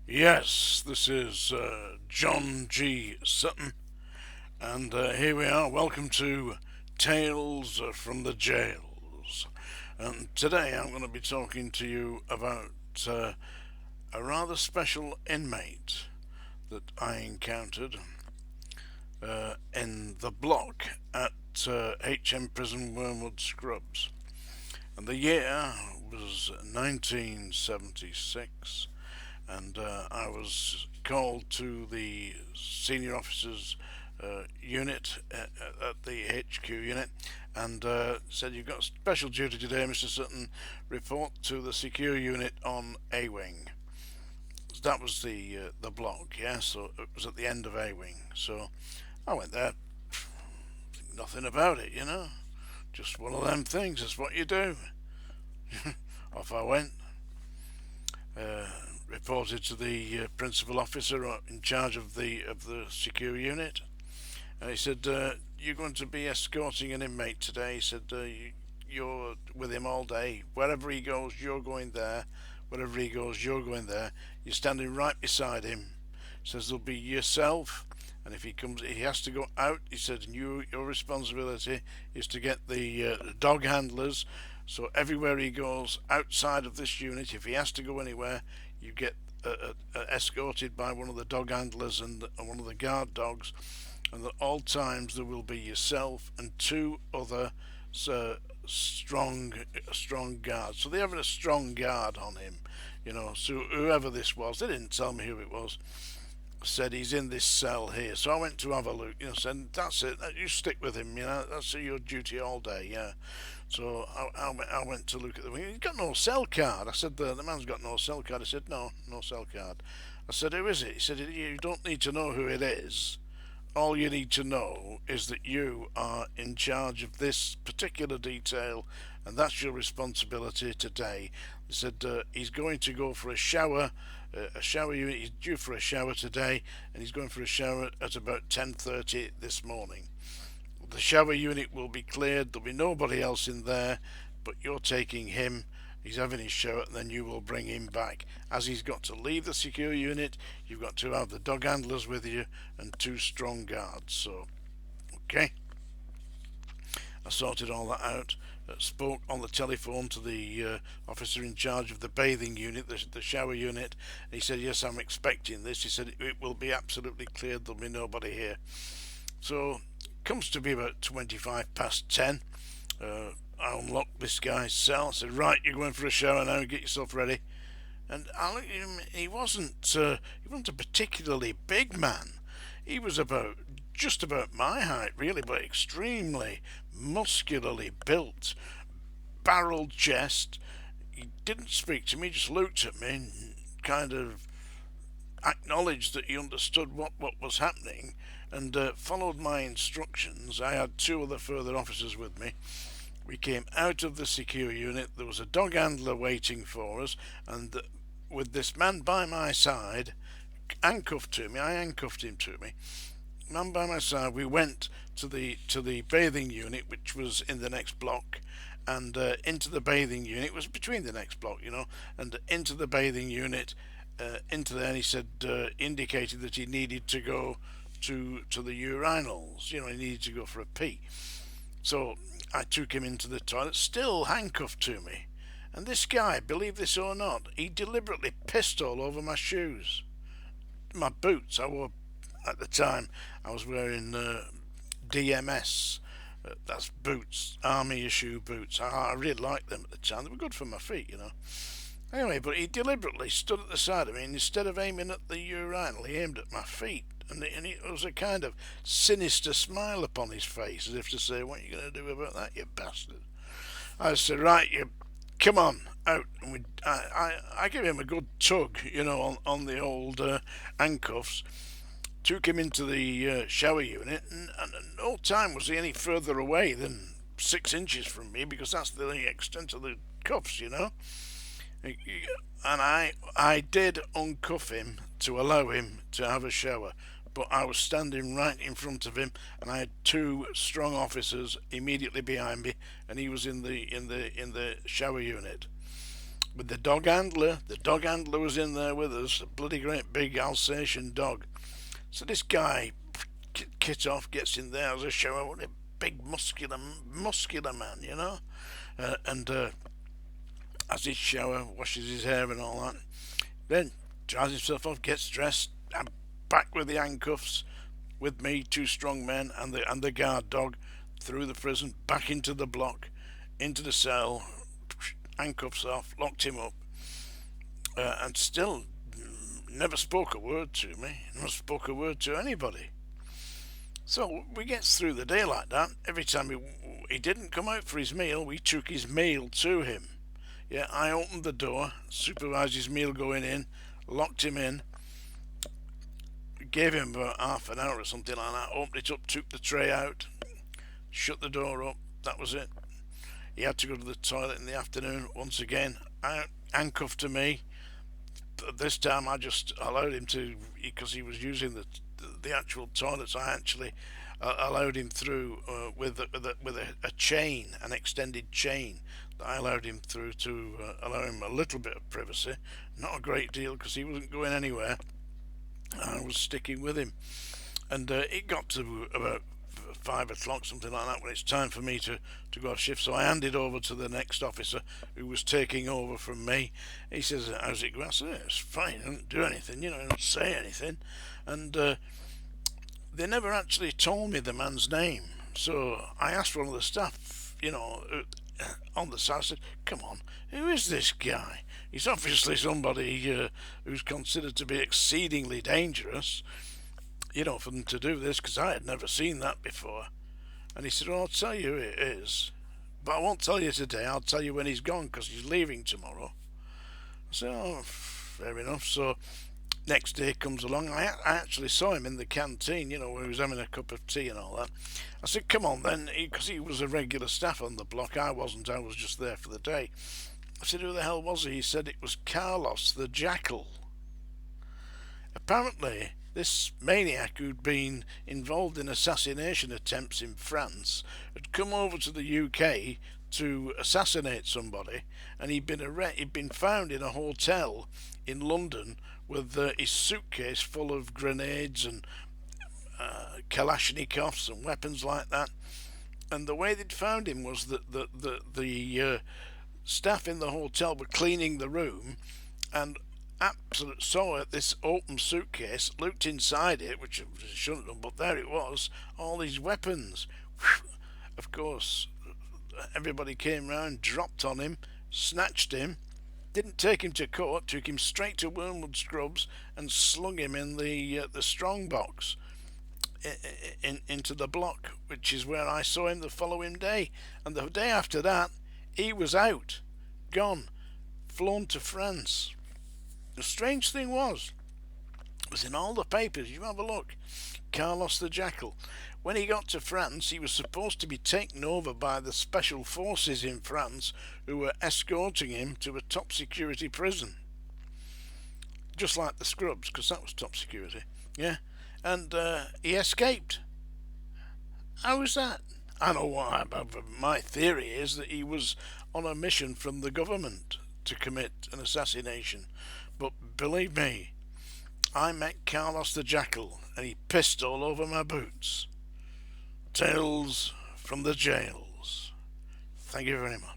Yes, this is John G. Sutton, and here we are. Welcome to Tales from the Jails. And today I'm going to be talking to you about a rather special inmate that I encountered in the block at HM Prison Wormwood Scrubs. And the year was 1976, and I was called to the senior officers unit at the HQ unit, and said, "You've got special duty today, Mr. Sutton. Report to the secure unit on A wing." That was the block, yeah. So it was at the end of A wing. So I went there, nothing about it, just one of them things. That's what you do. Off I went. Uh, Reported to the principal officer in charge of the secure unit. And he said, "You're going to be escorting an inmate today." He said, "You're with him all day. Wherever he goes, you're going there. Wherever he goes, you're going there. You're standing right beside him." He says, "There'll be yourself, and if he has to go out." He said, "Your responsibility is to get the dog handlers. So everywhere he goes outside of this unit, if he has to go anywhere, you get escorted by one of the dog handlers and one of the guard dogs, and at all times there will be yourself and two other uh, strong guards." So they have a strong guard on him, So whoever this was, they didn't tell me who it was, said he's in this cell here. So I went to have a look, said, "That's it, you stick with him, that's your duty all day, yeah." So I went to look at the wing. He's got no cell card. I said, the man's got no cell card. He said, "No, no cell card." I said, "Who is it?" He said, "You don't need to know who it is. All you need to know is that you are in charge of this particular detail, and that's your responsibility today." He said, "He's going to go for a shower. A shower unit. He's due for a shower today, and he's going for a shower at about 10:30 this morning. The shower unit will be cleared. There'll be nobody else in there, but you're taking him. He's having his shower, and then you will bring him back. As he's got to leave the secure unit, you've got to have the dog handlers with you and two strong guards." So, okay. I sorted all that out. Spoke on the telephone to the officer in charge of the bathing unit, the shower unit. And he said, "Yes, I'm expecting this." He said, "It will be absolutely cleared. There'll be nobody here." So comes to be about 25 past 10. I unlocked this guy's cell. I said, "Right, you're going for a shower now. Get yourself ready." And I looked at him. He wasn't a particularly big man. He was just about my height, really, but extremely muscularly built, barreled chest. He didn't speak to me, just looked at me and kind of acknowledged that he understood what was happening, and followed my instructions. I had two other further officers with me. We came out of the secure unit. There was a dog handler waiting for us, and with this man by my side, handcuffed to me, I handcuffed him to me. Man by my side, we went to the bathing unit, which was in the next block, and into the bathing unit. It was between the next block, and into the bathing unit. Into there, and he said, indicated that he needed to go to the urinals. He needed to go for a pee. So I took him into the toilet, still handcuffed to me. And this guy, believe this or not, he deliberately pissed all over my shoes, my boots. I wore at the time. I was wearing DMS. That's boots, army issue boots. I really liked them at the time. They were good for my feet. Anyway, but he deliberately stood at the side of me, and instead of aiming at the urinal, he aimed at my feet. And it was a kind of sinister smile upon his face, as if to say, "What are you going to do about that, you bastard?" I said, "Right, you come on out." And I gave him a good tug, on the old handcuffs. Took him into the shower unit, and no time was he any further away than 6 inches from me, because that's the extent of the cuffs. And I did uncuff him to allow him to have a shower, but I was standing right in front of him, and I had two strong officers immediately behind me, and he was in the shower unit. with the dog handler. The dog handler was in there with us, a bloody great big Alsatian dog. So this guy, kit off, gets in there as a shower. What a big muscular man, you know. And has his shower, washes his hair and all that. Then dries himself off, gets dressed, and back with the handcuffs, with me, two strong men, and the guard dog, through the prison, back into the block, into the cell, handcuffs off, locked him up, and still never spoke a word to me, never spoke a word to anybody. So we gets through the day like that. Every time he didn't come out for his meal, we took his meal to him. Yeah, I opened the door, supervised his meal going in, locked him in, gave him about half an hour or something like that, opened it up, took the tray out, shut the door up, that was it. He had to go to the toilet in the afternoon once again, handcuffed to me. This time I just allowed him to, because he was using the actual toilets, I actually allowed him through with a chain, an extended chain that I allowed him through to allow him a little bit of privacy, not a great deal because he wasn't going anywhere. I was sticking with him, and it got to about 5 o'clock, something like that, when it's time for me to go off shift. So I handed over to the next officer who was taking over from me. He says, "How's it going?" I said, "It's fine. I didn't do anything, I didn't say anything." And they never actually told me the man's name. So I asked one of the staff, on the side, I said, "Come on, who is this guy? He's obviously somebody who's considered to be exceedingly dangerous, for them to do this, because I had never seen that before." And he said, "Well, I'll tell you who it is, but I won't tell you today. I'll tell you when he's gone, because he's leaving tomorrow." I said, "Oh, fair enough." So next day comes along. I actually saw him in the canteen, where he was having a cup of tea and all that. I said, "Come on then," because he was a regular staff on the block. I wasn't. I was just there for the day. I said, "Who the hell was he?" He said it was Carlos the Jackal. Apparently, this maniac who'd been involved in assassination attempts in France had come over to the UK to assassinate somebody, and he'd been found in a hotel in London with his suitcase full of grenades and Kalashnikovs and weapons like that. And the way they'd found him was that the staff in the hotel were cleaning the room, and saw this open suitcase, looked inside it, which it shouldn't have done, but there it was, all these weapons. Of course, everybody came round, dropped on him, snatched him, didn't take him to court, took him straight to Wormwood Scrubs and slung him in the strong box into the block, which is where I saw him the following day. And the day after that, he was out, gone, flown to France. The strange thing was, it was in all the papers. You have a look. Carlos the Jackal. When he got to France, he was supposed to be taken over by the special forces in France, who were escorting him to a top security prison. Just like the Scrubs, because that was top security. Yeah. And he escaped. How was that? I know what my theory is, that he was on a mission from the government to commit an assassination. But believe me, I met Carlos the Jackal, and he pissed all over my boots. Tales from the jails. Thank you very much.